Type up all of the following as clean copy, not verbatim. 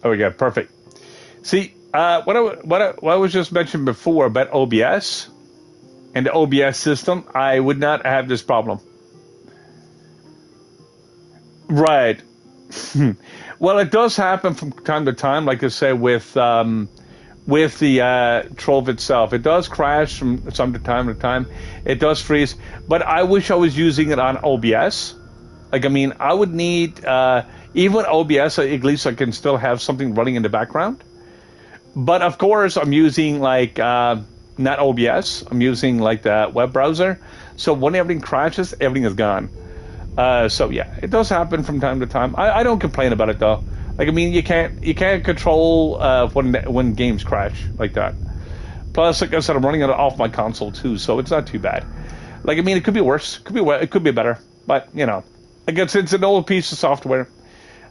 Oh, we got perfect. See, what I was just mentioned before about OBS and the OBS system, I would not have this problem. Right. Well, it does happen from time to time, like I say, with the trove itself. It does crash from some time to time. It does freeze, but I wish I was using it on OBS. Like, I mean, I would need even with OBS, at least I can still have something running in the background. But of course, I'm using like not OBS. I'm using like the web browser. So when everything crashes, everything is gone. So yeah, it does happen from time to time. I don't complain about it though. Like, I mean, you can't control when games crash like that. Plus, like I said, I'm running it off my console too, so it's not too bad. Like, I mean, it could be worse. It could be better. But you know, I guess it's an old piece of software.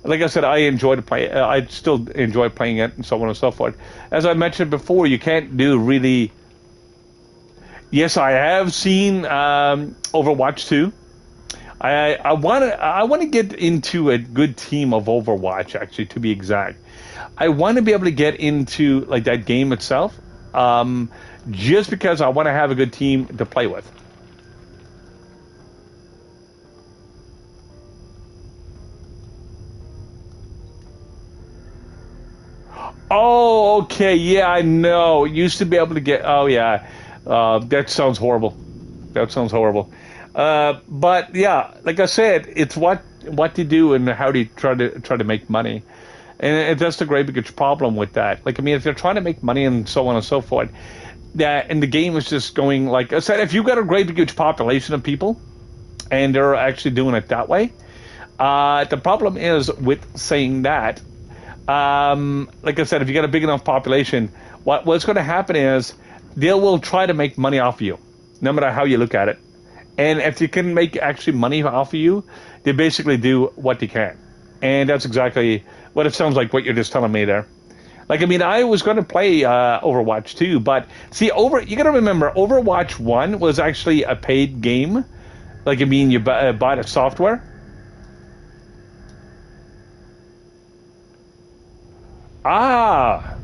Like I said, I enjoy to play. I still enjoy playing it, and so on and so forth. As I mentioned before, you can't do really. Yes, I have seen Overwatch 2. I want to get into a good team of Overwatch, actually, to be exact. I want to be able to get into like that game itself, just because I want to have a good team to play with. Oh, okay, yeah, I know. Used to be able to get. Oh, yeah, that sounds horrible. That sounds horrible. But yeah, like I said, it's what you do and how do you try to make money, and that's the great big problem with that. Like, I mean, if you're trying to make money and so on and so forth, that and the game is just going like I said, if you've got a great big huge population of people, and they're actually doing it that way, the problem is with saying that. Like I said, if you got a big enough population, what's going to happen is they will try to make money off of you, no matter how you look at it. And if you can make actually money off of you, they basically do what they can. And that's exactly what it sounds like what you're just telling me there. Like, I mean, I was going to play Overwatch 2, but see, you got to remember, Overwatch 1 was actually a paid game. Like, I mean, you buy the software. Ah,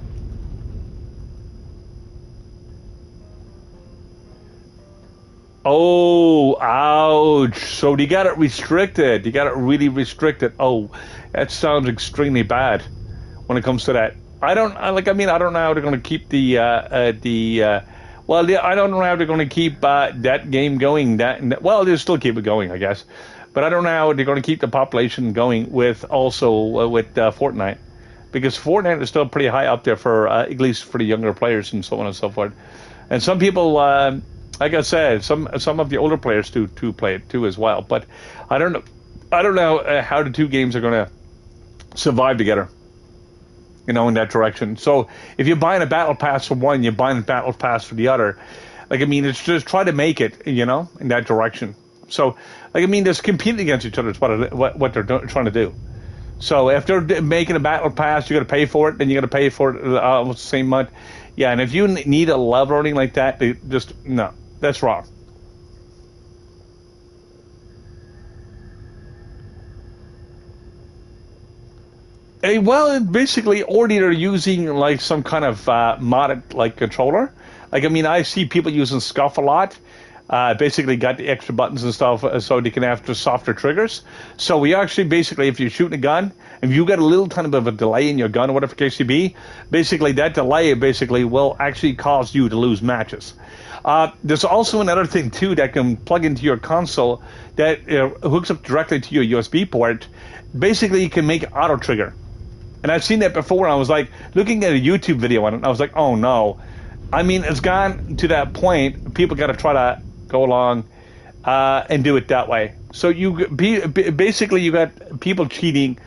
oh, ouch. So you got it restricted. You got it really restricted. Oh, that sounds extremely bad when it comes to that. I mean, I don't know how they're going to keep I don't know how they're going to keep that game going. Well, they'll still keep it going, I guess. But I don't know how they're going to keep the population going with Fortnite. Because Fortnite is still pretty high up there for at least for the younger players and so on and so forth. And some people, like I said, some of the older players do play it too as well. But I don't know how the two games are going to survive together. You know, in that direction. So if you're buying a battle pass for one, you're buying a battle pass for the other. Like, I mean, it's just try to make it, you know, in that direction. So, like, I mean, they're competing against each other is what they're trying to do. So if they're making a battle pass, you got to pay for it. Then you got to pay for it almost the same month. Yeah, and if you need a level or anything like that, no, that's wrong. Well, basically, or they're using like some kind of modded like controller. Like, I mean, I see people using Scuff a lot. Basically got the extra buttons and stuff so they can have just softer triggers. So we actually basically, if you're shooting a gun, if you got a little tiny bit of a delay in your gun or whatever the case may be, basically that delay basically will actually cause you to lose matches. There's also another thing too that can plug into your console that hooks up directly to your USB port. Basically, you can make auto trigger. And I've seen that before, and I was like, looking at a YouTube video on it, and I was like, oh no. I mean, it's gone to that point, people got to try to go along and do it that way. So basically you got people cheating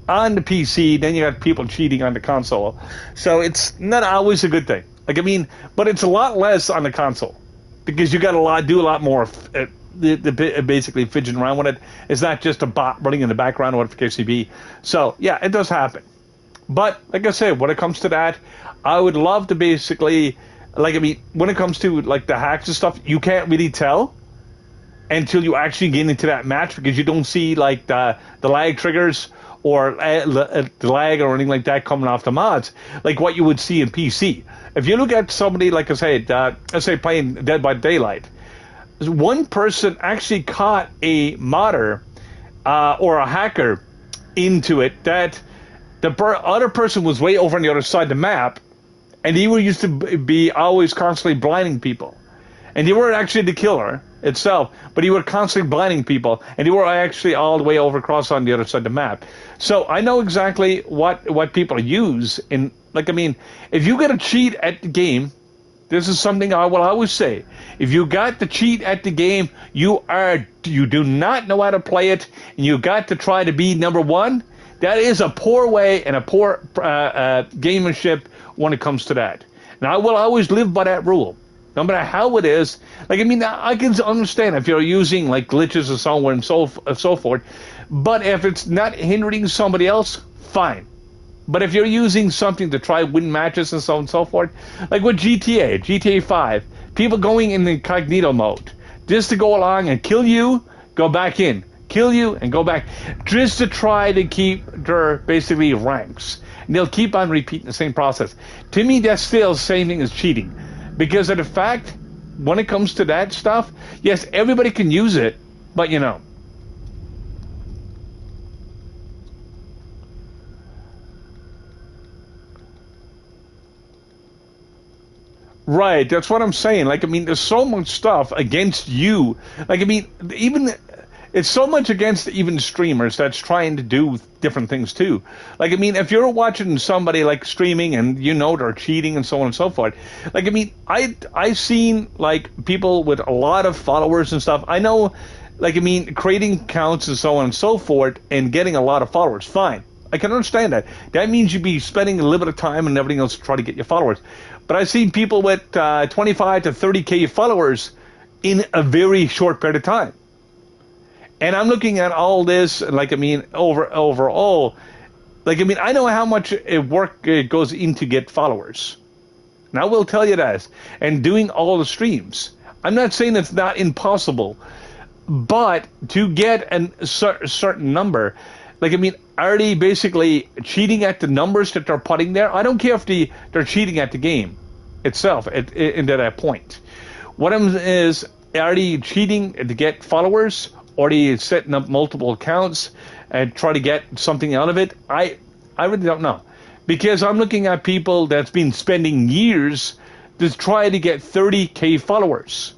on the PC, then you got people cheating on the console. So it's not always a good thing. Like, I mean, but it's a lot less on the console because you got to do a lot more. Basically fidgeting around with it. It's not just a bot running in the background or whatever the case may be. So yeah, it does happen. But like I said, when it comes to that, I would love to basically, like, I mean, when it comes to like the hacks and stuff, you can't really tell until you actually get into that match because you don't see like the lag triggers or lag or anything like that coming off the mods, like what you would see in PC. If you look at somebody, like I said, let's say playing Dead by Daylight, one person actually caught a modder or a hacker into it that the other person was way over on the other side of the map, and he used to be always constantly blinding people. And you weren't actually the killer itself, but you were constantly blinding people, and you were actually all the way over across on the other side of the map. So I know exactly what people use. In, like, I mean, if you get a cheat at the game, this is something I will always say. If you got the cheat at the game, you do not know how to play it, and you got to try to be number one. That is a poor way and a poor gamemanship when it comes to that. And I will always live by that rule. No matter how it is, like, I mean, I can understand if you're using like glitches or so on and so forth, but if it's not hindering somebody else, fine. But if you're using something to try win matches and so on and so forth, like with GTA 5, people going in incognito mode just to go along and kill you, go back in, kill you and go back, just to try to keep their basically ranks. And they'll keep on repeating the same process. To me, that's still the same thing as cheating. Because of the fact, when it comes to that stuff, yes, everybody can use it, but you know. Right, that's what I'm saying. Like, I mean, there's so much stuff against you. Like, I mean, even it's so much against even streamers that's trying to do different things too. Like, I mean, if you're watching somebody like streaming and you know they're cheating and so on and so forth, like, I mean, I've seen like people with a lot of followers and stuff. I know, like, I mean, creating accounts and so on and so forth and getting a lot of followers, fine. I can understand that. That means you'd be spending a little bit of time and everything else to try to get your followers. But I've seen people with 25 to 30K followers in a very short period of time. And I'm looking at all this, like, I mean, overall, like, I mean, I know how much work goes in to get followers. And I will tell you that. And doing all the streams. I'm not saying it's not impossible. But to get a certain number, like, I mean, are they basically cheating at the numbers that they're putting there? I don't care if they're cheating at the game itself into that point. What is, are they cheating to get followers? Or are they setting up multiple accounts and try to get something out of it? I really don't know. Because I'm looking at people that's been spending years to try to get 30K followers.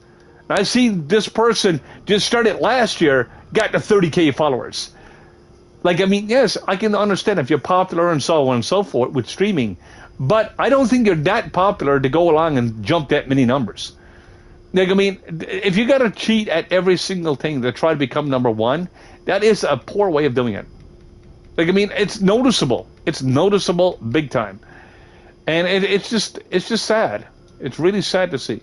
I've seen this person just started last year, got to 30K followers. Like, I mean, yes, I can understand if you're popular and so on and so forth with streaming, but I don't think you're that popular to go along and jump that many numbers. Like, I mean, if you got to cheat at every single thing to try to become number one, that is a poor way of doing it. Like, I mean, it's noticeable. It's noticeable big time. And it's just sad. It's really sad to see.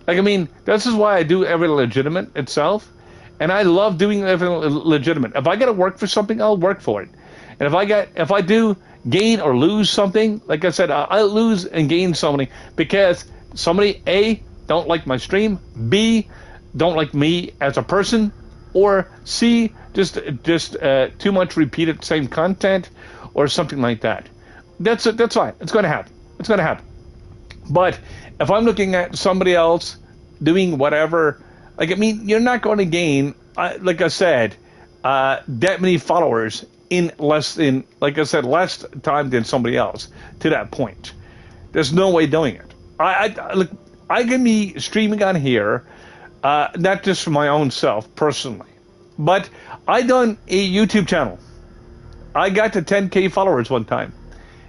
Like, I mean, this is why I do everything legitimate itself. And I love doing everything legitimate. If I got to work for something, I'll work for it. And if I do gain or lose something, like I said, I'll lose and gain something because somebody, A, don't like my stream, B, don't like me as a person, or C, just too much repeated same content or something like that. That's fine. It's going to happen. It's going to happen. But if I'm looking at somebody else doing whatever, like, I mean, you're not going to gain, like I said, that many followers in less time than somebody else to that point. There's no way doing it. I can be streaming on here, not just for my own self personally, but I done a YouTube channel. I got to 10K followers one time.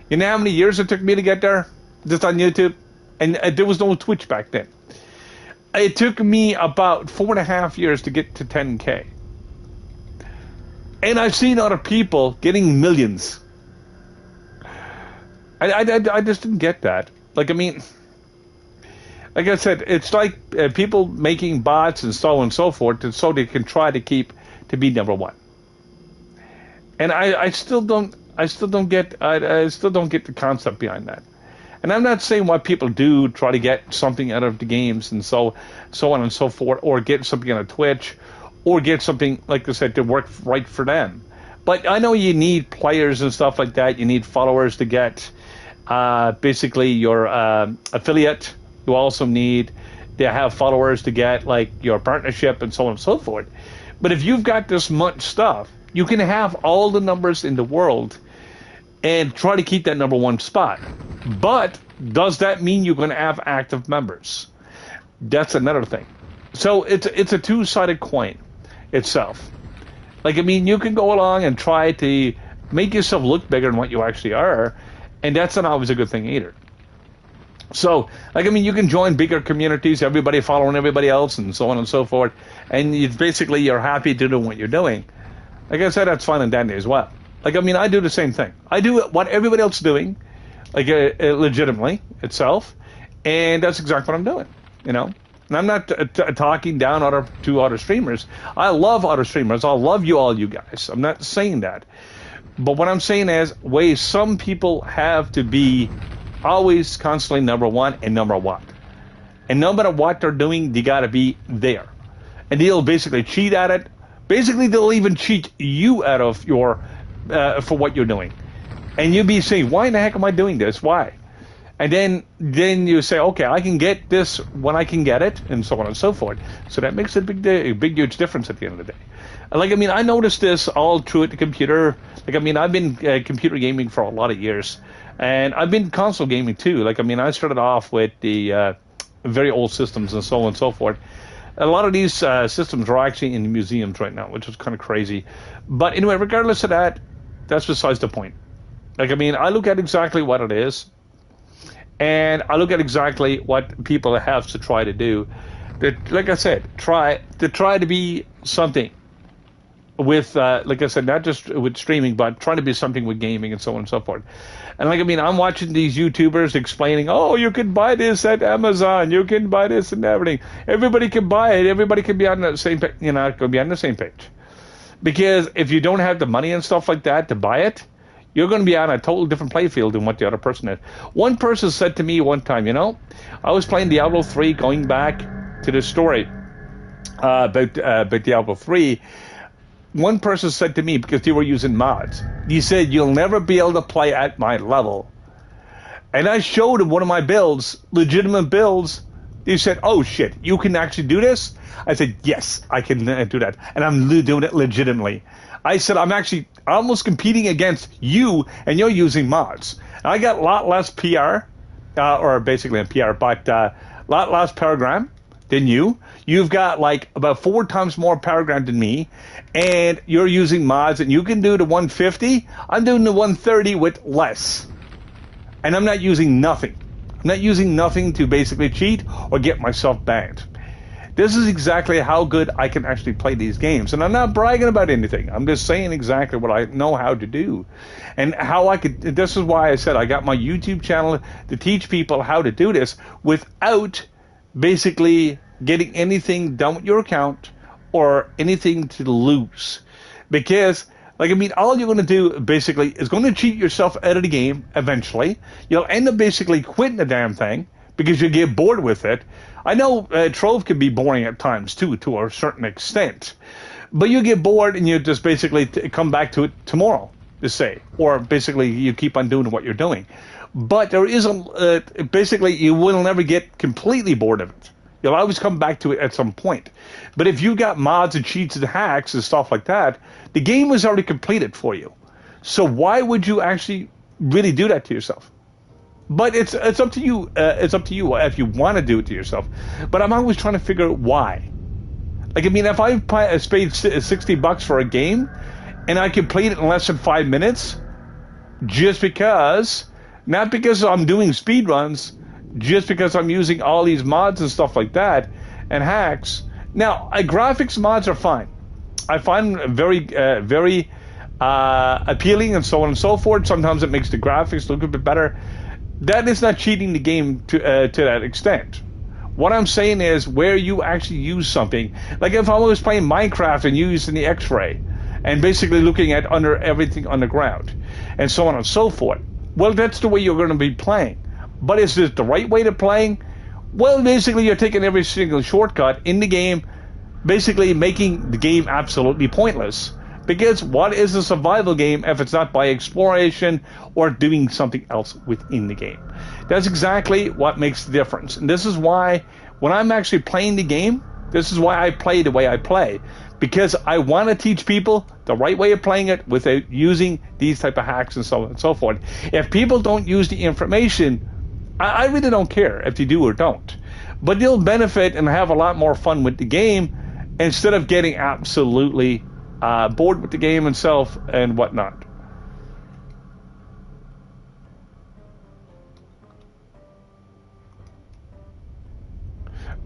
You know how many years it took me to get there just on YouTube? And there was no Twitch back then. It took me about 4.5 years to get to 10K. And I've seen other people getting millions. I just didn't get that. Like, I mean, like I said, it's like people making bots and so on and so forth, and so they can try to be number one. And I still don't get the concept behind that. And I'm not saying what people do try to get something out of the games and so on and so forth, or get something on a Twitch, or get something, like I said, to work right for them. But I know you need players and stuff like that. You need followers to get basically your affiliate. You also need to have followers to get like your partnership and so on and so forth. But if you've got this much stuff, you can have all the numbers in the world and try to keep that number one spot. But does that mean you're going to have active members? That's another thing. So it's a two-sided coin itself. Like, I mean, you can go along and try to make yourself look bigger than what you actually are, and that's not always a good thing either. So, like, I mean, you can join bigger communities, everybody following everybody else, and so on and so forth, and it's basically you're happy to do what you're doing. Like I said, that's fine and dandy as well. Like, I mean, I do the same thing. I do what everybody else is doing, like, legitimately itself, and that's exactly what I'm doing, you know? And I'm not talking down to other streamers. I love other streamers. I love you all, you guys. I'm not saying that. But what I'm saying is, some people have to be always constantly number one and number one. And no matter what they're doing, they got to be there. And they'll basically cheat at it. Basically, they'll even cheat you out of your for what you're doing. And you'll be saying, why in the heck am I doing this? Why? And then you say, okay, I can get this when I can get it, and so on and so forth. So that makes a big, huge difference at the end of the day. Like, I mean, I noticed this all through the computer. Like, I mean, I've been computer gaming for a lot of years. And I've been console gaming too. Like, I mean, I started off with the very old systems and so on and so forth. A lot of these systems are actually in museums right now, which is kind of crazy. But anyway, regardless of that, that's besides the point. Like, I mean, I look at exactly what it is. And I look at exactly what people have to try to do. That, like I said, try to be something with, like I said, not just with streaming, but trying to be something with gaming and so on and so forth. And like, I mean, I'm watching these YouTubers explaining, oh, you can buy this at Amazon, you can buy this and everything. Everybody can buy it. Everybody can be on the same page. You're not going to be on the same page. Because if you don't have the money and stuff like that to buy it, you're going to be on a total different playfield than what the other person is. One person said to me one time, you know, I was playing Diablo 3, going back to the story about Diablo 3. One person said to me, because they were using mods, he said, you'll never be able to play at my level. And I showed him one of my builds, legitimate builds. He said, oh, shit, you can actually do this? I said, yes, I can do that. And I'm doing it legitimately. I said, I'm actually almost competing against you, and you're using mods. I got a lot less PR, or basically a PR, but a lot less paragram than you. You've got like about 4 times more paragram than me, and you're using mods, and you can do the 150. I'm doing the 130 with less. And I'm not using nothing. I'm not using nothing to basically cheat or get myself banned. This is exactly how good I can actually play these games. And I'm not bragging about anything. I'm just saying exactly what I know how to do. And how I could, this is why I said I got my YouTube channel to teach people how to do this without basically getting anything done with your account or anything to lose. Because, like, I mean, all you're going to do basically is going to cheat yourself out of the game eventually. You'll end up basically quitting the damn thing because you get bored with it. I know Trove can be boring at times, too, to a certain extent. But you get bored and you just basically come back to it tomorrow, to say. Or basically you keep on doing what you're doing. But there is basically you will never get completely bored of it. You'll always come back to it at some point. But if you got mods and cheats and hacks and stuff like that, the game was already completed for you. So why would you actually really do that to yourself? But it's up to you. It's up to you if you want to do it to yourself. But I'm always trying to figure out why. Like, I mean, if I paid $60 for a game and I complete it in less than 5 minutes, just because, not because I'm doing speed runs, just because I'm using all these mods and stuff like that and hacks. Now, graphics mods are fine. I find them very appealing and so on and so forth. Sometimes it makes the graphics look a bit better. That is not cheating the game to that extent. What I'm saying is where you actually use something. Like if I was playing Minecraft and using the X-ray and basically looking at under everything underground and so on and so forth. Well, that's the way you're going to be playing. But is this the right way to playing? Well, basically you're taking every single shortcut in the game, basically making the game absolutely pointless. Because what is a survival game if it's not by exploration or doing something else within the game? That's exactly what makes the difference. And this is why when I'm actually playing the game, this is why I play the way I play. Because I want to teach people the right way of playing it without using these type of hacks and so on and so forth. If people don't use the information, I really don't care if they do or don't. But they'll benefit and have a lot more fun with the game instead of getting absolutely bored with the game itself and whatnot.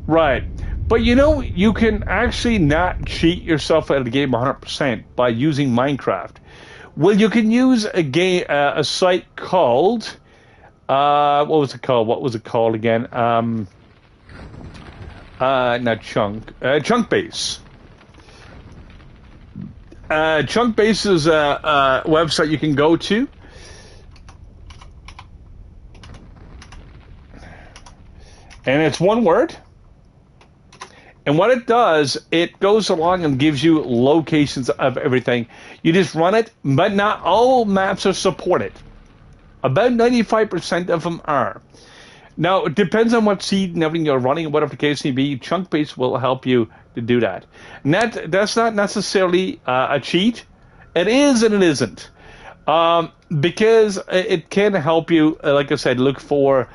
Right. But you can actually not cheat yourself out of the game 100% by using Minecraft. Well, you can use a site called, what was it called? What was it called again? Not Chunkbase. Chunkbase is a website you can go to. And it's one word. And what it does, it goes along and gives you locations of everything. You just run it, but not all maps are supported. About 95% of them are. Now, it depends on what seed and everything you're running, whatever the case may be. Chunkbase will help you to do that. And that's not necessarily a cheat. It is and it isn't. Because it can help you, like I said, look for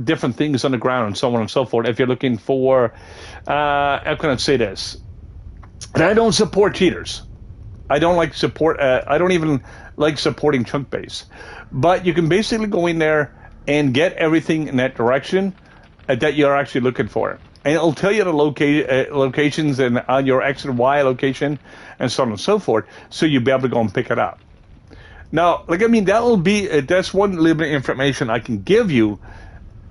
different things on the ground and so on and so forth. If you're looking for, how can I say this? And I don't support cheaters. I don't like support. I don't even like supporting Chunkbase. But you can basically go in there and get everything in that direction that you're actually looking for. And it'll tell you the locations and on your X and Y location and so on and so forth, so you'll be able to go and pick it up. Now, that's one little bit of information I can give you.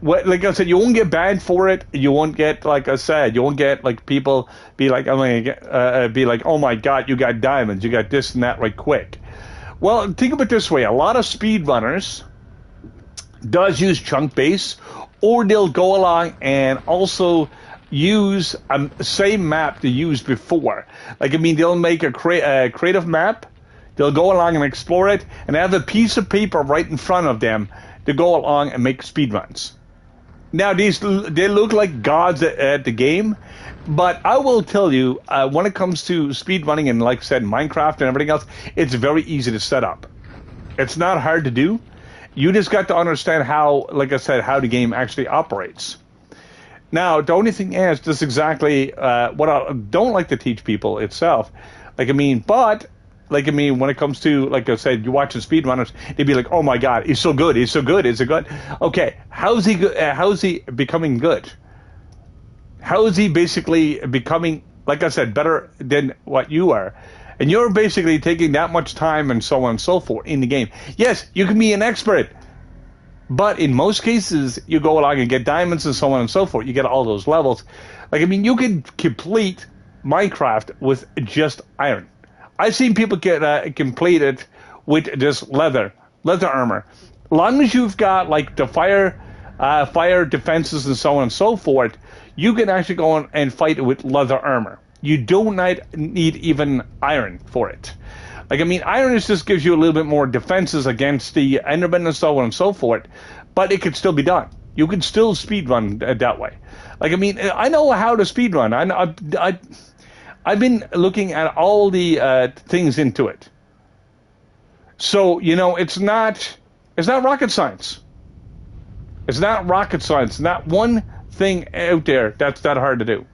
Like I said, you won't get banned for it. You won't get, like I said, you won't get like people be like, oh my God, you got diamonds, you got this and that right quick. Well, think of it this way: a lot of speedrunners does use Chunkbase, or they'll go along and also use same map they used before. They'll make a creative map. They'll go along and explore it and have a piece of paper right in front of them to go along and make speedruns. Now, they look like gods at the game, but I will tell you, when it comes to speedrunning and, like I said, Minecraft and everything else, it's very easy to set up. It's not hard to do. You just got to understand how, like I said, how the game actually operates. Now, the only thing is, this is exactly what I don't like to teach people itself. When it comes to, like I said, you're watching speedrunners, they'd be like, oh my God, he's so good, he's so good, he's so good. Okay, how's he becoming good? How is he basically becoming, like I said, better than what you are? And you're basically taking that much time and so on and so forth in the game. Yes, you can be an expert, but in most cases, you go along and get diamonds and so on and so forth. You get all those levels. You can complete Minecraft with just iron. I've seen people get complete it with just leather armor. As long as you've got like the fire defenses and so on and so forth, you can actually go on and fight it with leather armor. You do not need even iron for it. Iron just gives you a little bit more defenses against the Enderman and so on and so forth, but it could still be done. You can still speedrun that way. I know how to speedrun. I've been looking at all the things into it. So, it's not rocket science. It's not rocket science. Not one thing out there that's that hard to do.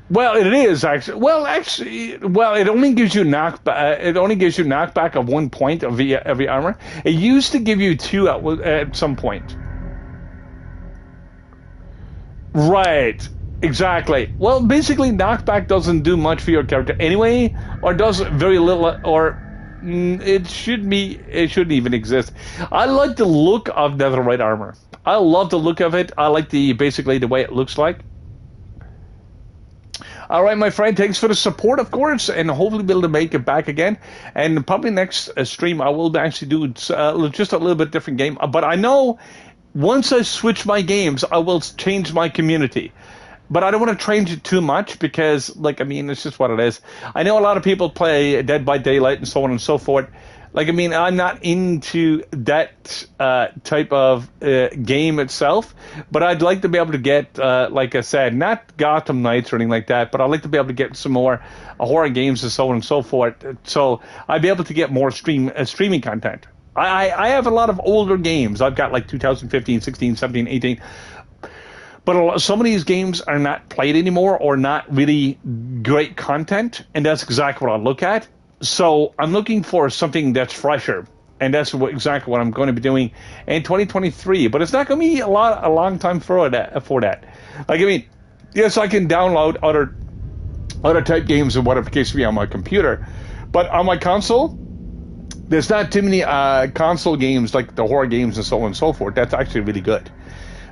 Well, it is actually. It only gives you knockback. It only gives you knockback of 1 point of every armor. It used to give you 2 at some point. Right. Exactly. Well, basically, knockback doesn't do much for your character anyway, or does very little, or it shouldn't even exist. I like the look of netherite armor. I love the look of it. I like basically the way it looks like. All right, my friend, thanks for the support, of course, and hopefully be able to make it back again. And probably next stream, I will actually do just a little bit different game. But I know once I switch my games, I will change my community. but I don't want to change it too much because, like, I mean, it's just what it is. I know a lot of people play Dead by Daylight and so on and so forth. Like, I mean, I'm not into that type of game itself, but I'd like to be able to get, like I said, not Gotham Knights or anything like that, but I'd like to be able to get some more horror games and so on and so forth. So I'd be able to get more streaming content. I have a lot of older games. I've got like 2015, 16, 17, 18. But some of these games are not played anymore or not really great content, and that's exactly what I look at. So I'm looking for something that's fresher, and that's exactly what I'm going to be doing in 2023. But it's not going to be a long time for that. Like, I mean, yes, I can download other type games and whatever case be on my computer, but on my console, there's not too many console games like the horror games and so on and so forth. That's actually really good.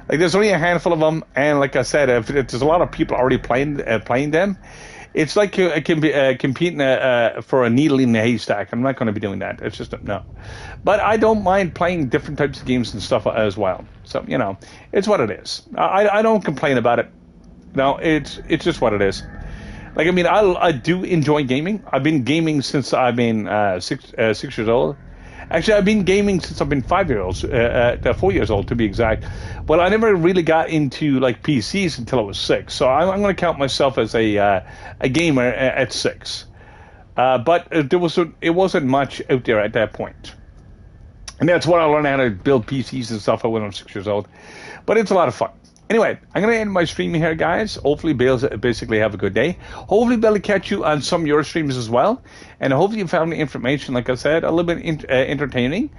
Like, there's only a handful of them, and like I said, if there's a lot of people already playing them, it's like competing for a needle in the haystack. I'm not going to be doing that. It's just no. But I don't mind playing different types of games and stuff as well. So, you know, it's what it is. I don't complain about it. No, it's just what it is. Like, I mean, I do enjoy gaming. I've been gaming since I've been 6 years old. Actually, I've been gaming since I've been 4 years old to be exact. Well, I never really got into like PCs until I was 6. So I'm going to count myself as a gamer at 6. But it wasn't much out there at that point. And that's when I learned how to build PCs and stuff when I was 6 years old. But it's a lot of fun. Anyway, I'm going to end my stream here, guys. Hopefully, basically have a good day. Hopefully, be able to catch you on some of your streams as well. And hopefully, you found the information, like I said, a little bit entertaining.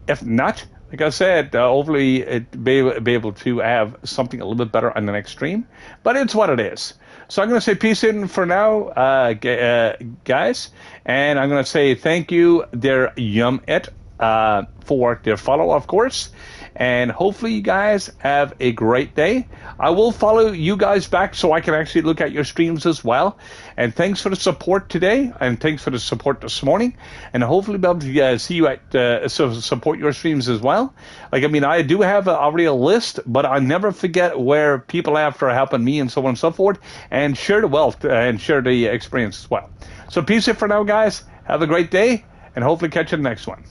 If not, like I said, hopefully, be able to have something a little bit better on the next stream. But it's what it is. So I'm going to say peace in for now, guys. And I'm going to say thank you, dear Yum-It, for their follow, of course. And hopefully you guys have a great day. I will follow you guys back so I can actually look at your streams as well. And thanks for the support today. And thanks for the support this morning. And hopefully be able to see you at support your streams as well. Like, I mean, I do have already a list, but I never forget where people are after helping me and so on and so forth. And share the wealth and share the experience as well. So peace out for now, guys. Have a great day. And hopefully catch you in the next one.